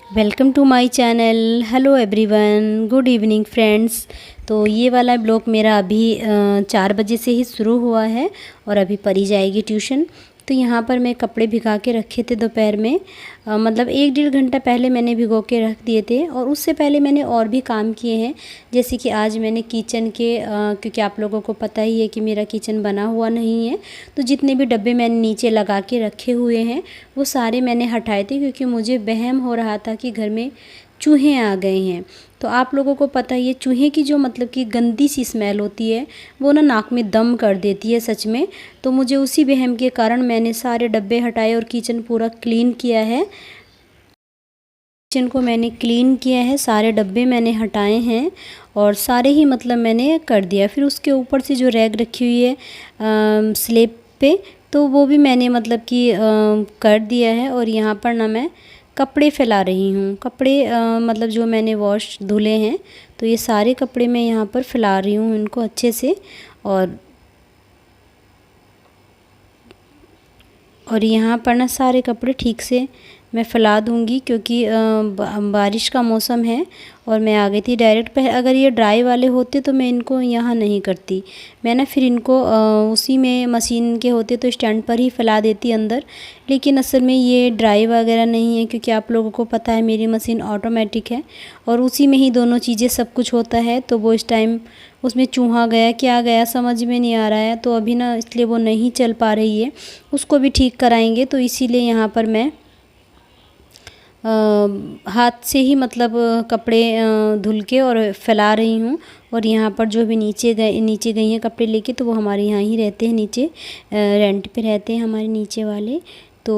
Welcome to my channel. Hello everyone, good evening friends. तो ये वाला ब्लॉग मेरा अभी 4 बजे से ही शुरू हुआ है और अभी परी जाएगी ट्यूशन। तो यहाँ पर मैं कपड़े भिगा के रखे थे दोपहर में, मतलब 1-1.5 घंटा पहले मैंने भिगो के रख दिए थे। और उससे पहले मैंने और भी काम किए हैं, जैसे कि आज मैंने किचन के क्योंकि आप लोगों को पता ही है कि मेरा किचन बना हुआ नहीं है, तो जितने भी डब्बे मैंने नीचे लगा के रखे हुए हैं वो सारे मैंने हटाए थे, क्योंकि मुझे वहम हो रहा था कि घर में चूहे आ गए हैं। तो आप लोगों को पता ही है, चूहे की जो मतलब कि गंदी सी स्मेल होती है वो ना नाक में दम कर देती है सच में। तो मुझे उसी वहम के कारण मैंने सारे डब्बे हटाए और किचन पूरा क्लीन किया है। किचन को मैंने क्लीन किया है, सारे डब्बे मैंने हटाए हैं और सारे ही मतलब मैंने कर दिया। फिर उसके ऊपर से जो रैक रखी हुई है स्लैब पे, तो वो भी मैंने मतलब कि कर दिया है। और यहाँ पर ना मैं कपड़े फैला रही हूँ। कपड़े मतलब जो मैंने वॉश धुले हैं, तो ये सारे कपड़े मैं यहाँ पर फैला रही हूँ इनको अच्छे से। और यहाँ पर ना सारे कपड़े ठीक से मैं फैला दूँगी, क्योंकि बारिश का मौसम है और मैं आ गई थी डायरेक्ट। पहले अगर ये ड्राई वाले होते तो मैं इनको यहाँ नहीं करती, मैं ना फिर इनको उसी में मशीन के होते तो स्टैंड पर ही फैला देती अंदर। लेकिन असल में ये ड्राई वगैरह नहीं है, क्योंकि आप लोगों को पता है मेरी मशीन ऑटोमेटिक है और उसी में ही दोनों चीज़ें सब कुछ होता है। तो वो इस टाइम उसमें चूहा गया क्या गया समझ में नहीं आ रहा है, तो अभी ना इसलिए वो नहीं चल पा रही है, उसको भी ठीक कराएंगे। तो इसीलिए यहाँ पर मैं हाथ से ही मतलब कपड़े धुल के और फैला रही हूँ। और यहाँ पर जो भी नीचे गई हैं कपड़े लेके, तो वो हमारे यहाँ ही रहते हैं, नीचे रेंट पे रहते हैं हमारे नीचे वाले। तो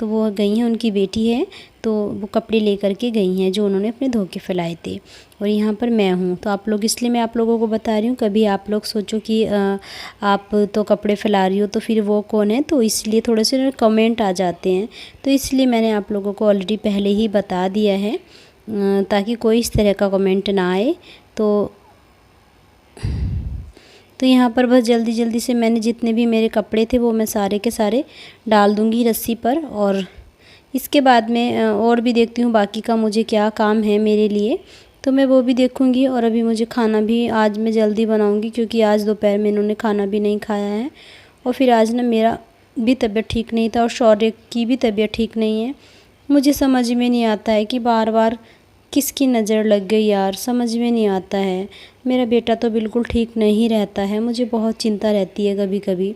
वो गई हैं, उनकी बेटी है, तो वो कपड़े लेकर के गई हैं जो उन्होंने अपने धो के फैलाए थे। और यहाँ पर मैं हूँ, तो आप लोग इसलिए मैं आप लोगों को बता रही हूँ, कभी आप लोग सोचो कि आप तो कपड़े फैला रही हो तो फिर वो कौन है, तो इसलिए थोड़े से कमेंट आ जाते हैं। तो इसलिए मैंने आप लोगों को ऑलरेडी पहले ही बता दिया है, ताकि कोई इस तरह का कमेंट ना आए। तो यहाँ पर बस जल्दी जल्दी से मैंने जितने भी मेरे कपड़े थे वो मैं सारे के सारे डाल दूँगी रस्सी पर। और इसके बाद में और भी देखती हूँ बाकी का मुझे क्या काम है मेरे लिए, तो मैं वो भी देखूँगी। और अभी मुझे खाना भी आज मैं जल्दी बनाऊँगी, क्योंकि आज दोपहर में इन्होंने खाना भी नहीं खाया है। और फिर आज ना मेरा भी तबीयत ठीक नहीं था और शौर्य की भी तबीयत ठीक नहीं है। मुझे समझ में नहीं आता है कि बार बार किसकी नज़र लग गई यार, समझ में नहीं आता है। मेरा बेटा तो बिल्कुल ठीक नहीं रहता है, मुझे बहुत चिंता रहती है कभी कभी,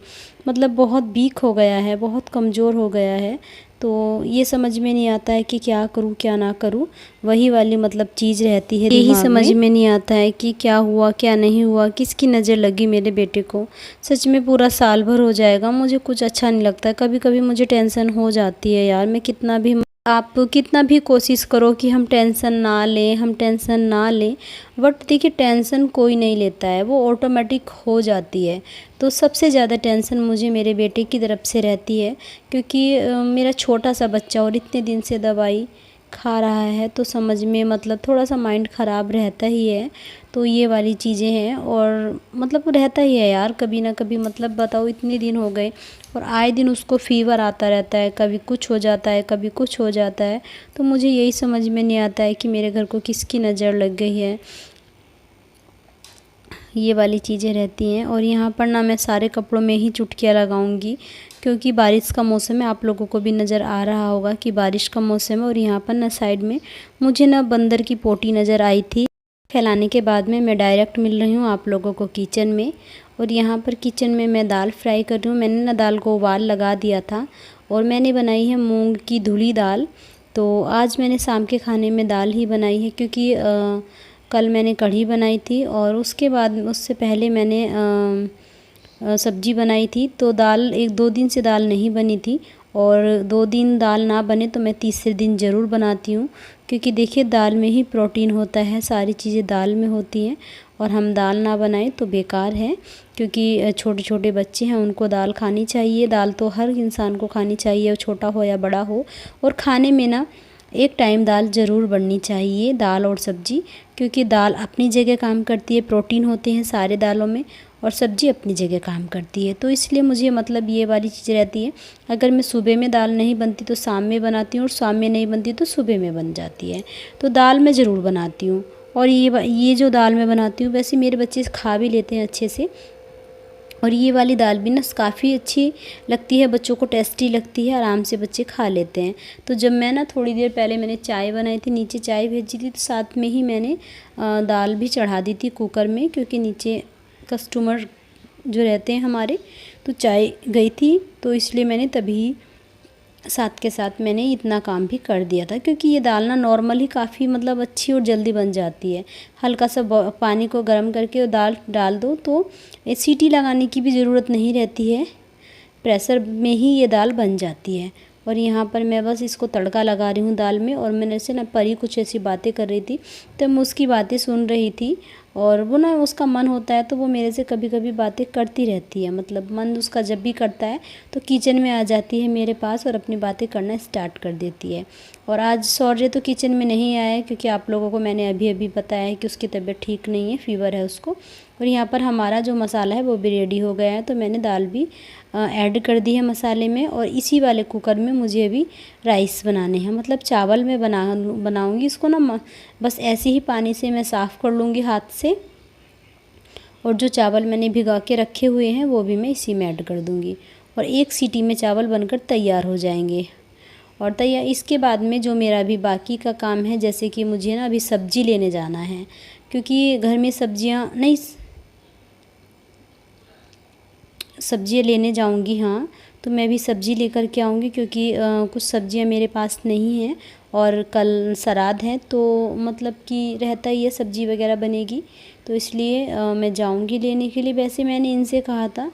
मतलब बहुत वीक हो गया है, बहुत कमज़ोर हो गया है। तो ये समझ में नहीं आता है कि क्या करूँ क्या ना करूँ, वही वाली मतलब चीज़ रहती है, यही समझ में नहीं आता है कि क्या हुआ क्या नहीं हुआ, किसकी नज़र लगी मेरे बेटे को। सच में पूरा साल भर हो जाएगा, मुझे कुछ अच्छा नहीं लगता है। कभी कभी मुझे टेंशन हो जाती है यार, मैं कितना भी आप कितना भी कोशिश करो कि हम टेंशन ना लें, हम टेंशन ना लें, बट देखिए टेंशन कोई नहीं लेता है, वो ऑटोमेटिक हो जाती है। तो सबसे ज़्यादा टेंशन मुझे मेरे बेटे की तरफ से रहती है, क्योंकि मेरा छोटा सा बच्चा और इतने दिन से दवाई खा रहा है, तो समझ में मतलब थोड़ा सा माइंड ख़राब रहता ही है। तो ये वाली चीज़ें हैं, और मतलब रहता ही है यार कभी ना कभी, मतलब बताओ इतने दिन हो गए और आए दिन उसको फ़ीवर आता रहता है, कभी कुछ हो जाता है कभी कुछ हो जाता है। तो मुझे यही समझ में नहीं आता है कि मेरे घर को किसकी नज़र लग गई है, ये वाली चीज़ें रहती हैं। और यहाँ पर ना मैं सारे कपड़ों में ही चुटकियाँ लगाऊंगी, क्योंकि बारिश का मौसम है, आप लोगों को भी नज़र आ रहा होगा कि बारिश का मौसम है। और यहाँ पर ना साइड में मुझे ना बंदर की पोटी नज़र आई थी। फैलाने के बाद में मैं डायरेक्ट मिल रही हूँ आप लोगों को किचन में। और यहाँ पर किचन में मैं दाल फ्राई कर रही हूँ। मैंने ना दाल को उबाल लगा दिया था और मैंने बनाई है मूंग की धुली दाल। तो आज मैंने शाम के खाने में दाल ही बनाई है, क्योंकि कल मैंने कढ़ी बनाई थी और उसके बाद उससे पहले मैंने सब्जी बनाई थी। तो दाल 1-2 दिन से दाल नहीं बनी थी, और 2 दिन दाल ना बने तो मैं तीसरे दिन ज़रूर बनाती हूँ, क्योंकि देखिए दाल में ही प्रोटीन होता है, सारी चीज़ें दाल में होती हैं। और हम दाल ना बनाएं तो बेकार है, क्योंकि छोटे छोटे बच्चे हैं उनको दाल खानी चाहिए। दाल तो हर इंसान को खानी चाहिए, छोटा हो या बड़ा हो। और खाने में ना एक टाइम दाल ज़रूर बननी चाहिए, दाल और सब्ज़ी, क्योंकि दाल अपनी जगह काम करती है, प्रोटीन होते हैं सारे दालों में। और सब्ज़ी अपनी जगह काम करती है। तो इसलिए मुझे मतलब ये वाली चीज़ रहती है, अगर मैं सुबह में दाल नहीं बनती तो शाम में बनाती हूँ, और शाम में नहीं बनती तो सुबह में बन जाती है। तो दाल मैं ज़रूर बनाती हूँ। और ये जो दाल मैं बनाती हूँ वैसे मेरे बच्चे खा भी लेते हैं अच्छे से। और ये वाली दाल भी ना काफ़ी अच्छी लगती है, बच्चों को टेस्टी लगती है, आराम से बच्चे खा लेते हैं। तो जब मैं ना थोड़ी देर पहले मैंने चाय बनाई थी, नीचे चाय भेजी थी, तो साथ में ही मैंने दाल भी चढ़ा दी थी कुकर में, क्योंकि नीचे कस्टमर जो रहते हैं हमारे, तो चाय गई थी, तो इसलिए मैंने तभी साथ के साथ मैंने इतना काम भी कर दिया था। क्योंकि ये दाल ना नॉर्मल ही काफ़ी मतलब अच्छी और जल्दी बन जाती है। हल्का सा पानी को गर्म करके दाल डाल दो तो सीटी लगाने की भी ज़रूरत नहीं रहती है, प्रेशर में ही ये दाल बन जाती है। और यहाँ पर मैं बस इसको तड़का लगा रही हूँ दाल में। और मैंने से ना परी कुछ ऐसी बातें कर रही थी, तो मैं उसकी बातें सुन रही थी। और वो ना उसका मन होता है तो वो मेरे से कभी कभी बातें करती रहती है, मतलब मन उसका जब भी करता है तो किचन में आ जाती है मेरे पास और अपनी बातें करना स्टार्ट कर देती है। और आज शौर्य तो किचन में नहीं आया है, क्योंकि आप लोगों को मैंने अभी अभी बताया है कि उसकी तबीयत ठीक नहीं है, फ़ीवर है उसको। और यहाँ पर हमारा जो मसाला है वो भी रेडी हो गया है, तो मैंने दाल भी ऐड कर दी है मसाले में। और इसी वाले कुकर में मुझे अभी राइस बनाने हैं, मतलब चावल मैं बनाऊंगी इसको ना बस ऐसे ही पानी से मैं साफ़ कर लूँगी हाथ से। और जो चावल मैंने भिगा के रखे हुए हैं वो भी मैं इसी में ऐड कर दूँगी, और एक सीटी में चावल बनकर तैयार हो जाएंगे। और तैयार इसके बाद में जो मेरा अभी बाकी का काम है, जैसे कि मुझे ना अभी सब्ज़ी लेने जाना है, क्योंकि घर में सब्जियां नहीं, सब्जियां लेने जाऊंगी। हाँ, तो मैं भी सब्ज़ी लेकर के आऊँगी, क्योंकि कुछ सब्जियां मेरे पास नहीं हैं और कल श्राद्ध है, तो मतलब कि रहता ही है सब्ज़ी वगैरह बनेगी, तो इसलिए मैं जाऊंगी लेने के लिए। वैसे मैंने इनसे कहा था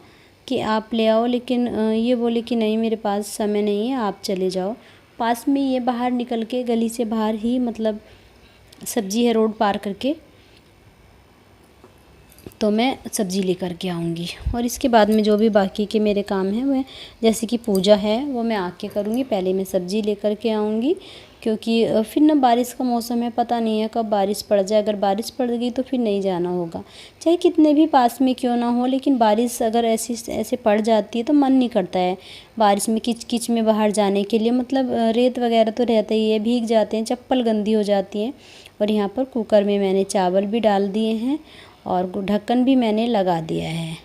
कि आप ले आओ, लेकिन ये बोले कि नहीं मेरे पास समय नहीं है, आप चले जाओ। पास में ये बाहर निकल के गली से बाहर ही मतलब सब्ज़ी है, रोड पार करके, तो मैं सब्ज़ी लेकर के आऊँगी। और इसके बाद में जो भी बाकी के मेरे काम हैं वह, जैसे कि पूजा है वो मैं आके करूँगी, पहले मैं सब्ज़ी लेकर के आऊँगी। क्योंकि फिर ना बारिश का मौसम है, पता नहीं है कब बारिश पड़ जाए, अगर बारिश पड़ गई तो फिर नहीं जाना होगा, चाहे कितने भी पास में क्यों ना हो। लेकिन बारिश अगर ऐसे पड़ जाती है तो मन नहीं करता है बारिश में किच किच में बाहर जाने के लिए, मतलब रेत वगैरह तो रहता ही है, भीग जाते हैं, चप्पल गंदी हो जाती है। और यहाँ पर कुकर में मैंने चावल भी डाल दिए हैं और ढक्कन भी मैंने लगा दिया है।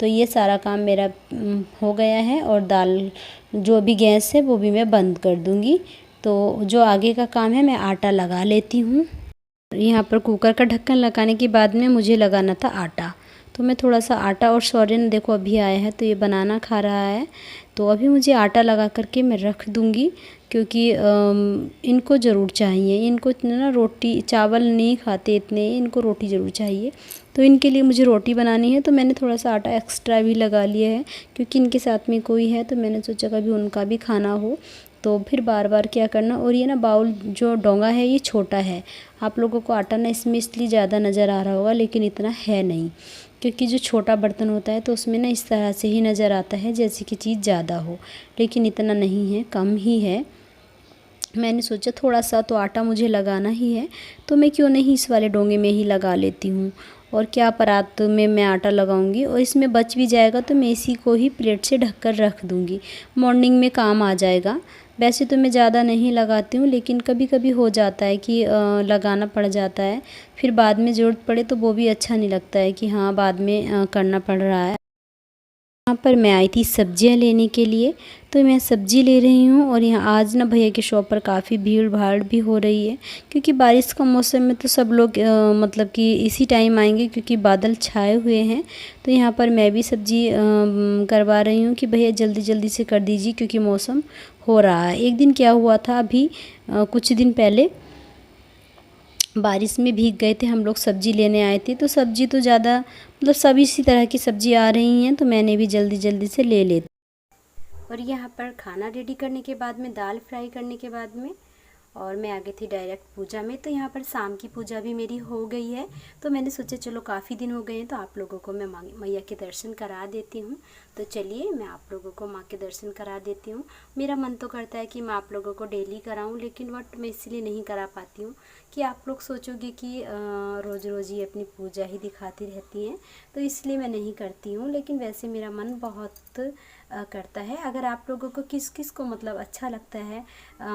तो ये सारा काम मेरा हो गया है। और दाल जो भी गैस है वो भी मैं बंद कर दूँगी। तो जो आगे का काम है मैं आटा लगा लेती हूँ। यहाँ पर कुकर का ढक्कन लगाने के बाद में मुझे लगाना था आटा, तो मैं थोड़ा सा आटा, और शौर्य ने देखो अभी आया है तो ये बनाना खा रहा है, तो अभी मुझे आटा लगा करके मैं रख दूँगी। क्योंकि इनको ज़रूर चाहिए, इनको ना रोटी चावल नहीं खाते इतने, इनको रोटी ज़रूर चाहिए, तो इनके लिए मुझे रोटी बनानी है। तो मैंने थोड़ा सा आटा एक्स्ट्रा भी लगा लिया है, क्योंकि इनके साथ में कोई है तो मैंने सोचा कभी उनका भी खाना हो, तो फिर बार बार क्या करना। और ये ना बाउल जो डोंगा है ये छोटा है, आप लोगों को आटा ना इसमें इसलिए ज़्यादा नज़र आ रहा होगा, लेकिन इतना है नहीं, क्योंकि जो छोटा बर्तन होता है तो उसमें ना इस तरह से ही नज़र आता है जैसे कि चीज़ ज़्यादा हो, लेकिन इतना नहीं है, कम ही है। मैंने सोचा थोड़ा सा तो आटा मुझे लगाना ही है, तो मैं क्यों नहीं इस वाले डोंगे में ही लगा लेती हूँ। और क्या परात में मैं आटा लगाऊंगी, और इसमें बच भी जाएगा तो मैं इसी को ही प्लेट से ढक कर रख दूँगी, मॉर्निंग में काम आ जाएगा। वैसे तो मैं ज़्यादा नहीं लगाती हूँ, लेकिन कभी कभी हो जाता है कि लगाना पड़ जाता है, फिर बाद में ज़रूरत पड़े तो वो भी अच्छा नहीं लगता है कि हाँ बाद में करना पड़ रहा है। यहाँ पर मैं आई थी सब्जियाँ लेने के लिए, तो मैं सब्ज़ी ले रही हूँ। और यहाँ आज ना भैया के शॉप पर काफ़ी भीड़ भाड़ भी हो रही है, क्योंकि बारिश का मौसम में तो सब लोग मतलब कि इसी टाइम आएंगे, क्योंकि बादल छाए हुए हैं। तो यहाँ पर मैं भी सब्ज़ी करवा रही हूँ कि भैया जल्दी जल्दी से कर दीजिए, क्योंकि मौसम हो रहा है। एक दिन क्या हुआ था अभी कुछ दिन पहले, बारिश में भीग गए थे हम लोग, सब्ज़ी लेने आए थे, तो सब्ज़ी तो ज़्यादा मतलब सब इसी तरह की सब्ज़ी आ रही हैं, तो मैंने भी जल्दी जल्दी से ले लेती। और यहाँ पर खाना रेडी करने के बाद में, दाल फ्राई करने के बाद में, और मैं आ गई थी डायरेक्ट पूजा में। तो यहाँ पर शाम की पूजा भी मेरी हो गई है, तो मैंने सोचा चलो काफ़ी दिन हो गए हैं तो आप लोगों को मैं मैया के दर्शन करा देती हूँ। तो चलिए मैं आप लोगों को माँ के दर्शन करा देती हूँ। मेरा मन तो करता है कि मैं आप लोगों को डेली कराऊँ, लेकिन बट मैं इसलिए नहीं करा पाती हूँ कि आप लोग सोचोगे कि रोज़ रोज़ ही अपनी पूजा ही दिखाती रहती हैं, तो इसलिए मैं नहीं करती हूँ। लेकिन वैसे मेरा मन बहुत करता है। अगर आप लोगों को किस किस को मतलब अच्छा लगता है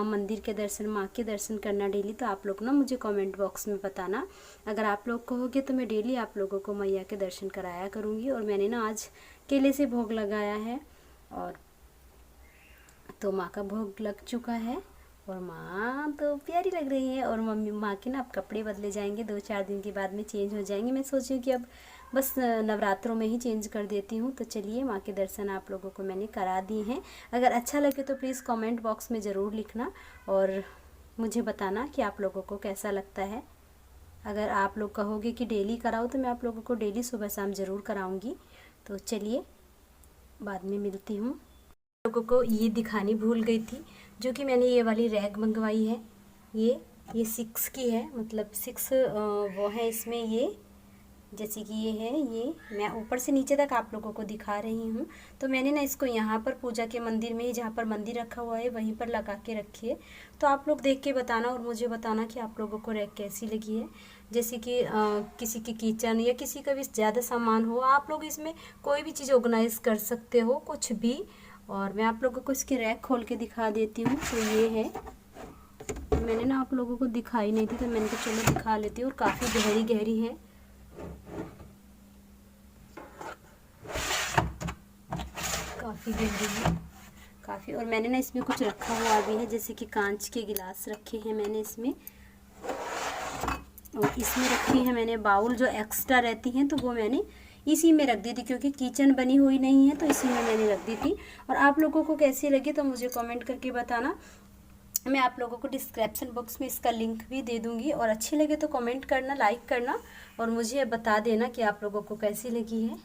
मंदिर के दर्शन, माँ के दर्शन करना डेली, तो आप लोग ना मुझे कमेंट बॉक्स में बताना। अगर आप लोग कहोगे तो मैं डेली आप लोगों को मैया के दर्शन कराया करूँगी। और मैंने ना आज केले से भोग लगाया है, और तो माँ का भोग लग चुका है, और माँ तो प्यारी लग रही है। और मम्मी माँ के ना अब कपड़े बदले जाएंगे, 2-4 दिन के बाद में चेंज हो जाएंगे। मैं सोची हूँ कि अब बस नवरात्रों में ही चेंज कर देती हूँ। तो चलिए माँ के दर्शन आप लोगों को मैंने करा दिए हैं। अगर अच्छा लगे तो प्लीज़ कमेंट बॉक्स में ज़रूर लिखना और मुझे बताना कि आप लोगों को कैसा लगता है। अगर आप लोग कहोगे कि डेली कराओ तो मैं आप लोगों को डेली सुबह शाम ज़रूर कराऊँगी। तो चलिए बाद में मिलती हूँ। लोगों को ये दिखानी भूल गई थी, जो कि मैंने ये वाली रैग मंगवाई है। ये 6 की है, मतलब 6 वो है इसमें। ये जैसे कि ये है, ये मैं ऊपर से नीचे तक आप लोगों को दिखा रही हूँ। तो मैंने ना इसको यहाँ पर पूजा के मंदिर में ही, जहाँ पर मंदिर रखा हुआ है वहीं पर लगा के रखी है। तो आप लोग देख के बताना और मुझे बताना कि आप लोगों को रैग कैसी लगी है। जैसे कि किसी की किचन या किसी का भी ज़्यादा सामान हो, आप लोग इसमें कोई भी चीज़ ऑर्गेनाइज कर सकते हो, कुछ भी। और मैं आप लोगों को इसकी रैक खोल के दिखा देती हूँ। तो ये है, मैंने ना आप लोगों को दिखाई नहीं थी तो मैंने कहा चलो दिखा लेती हूँ। और काफ़ी गहरी गहरी है, काफ़ी गहरी है काफ़ी। और मैंने ना इसमें कुछ रखा हुआ भी है, जैसे कि कांच के गिलास रखे हैं मैंने इसमें। और इसमें रखी है मैंने बाउल, जो एक्स्ट्रा रहती हैं तो वो मैंने इसी में रख दी थी, क्योंकि किचन बनी हुई नहीं है तो इसी में मैंने रख दी थी। और आप लोगों को कैसी लगी तो मुझे कमेंट करके बताना। मैं आप लोगों को डिस्क्रिप्शन बॉक्स में इसका लिंक भी दे दूँगी। और अच्छी लगे तो कमेंट करना, लाइक करना, और मुझे बता देना कि आप लोगों को कैसी लगी है।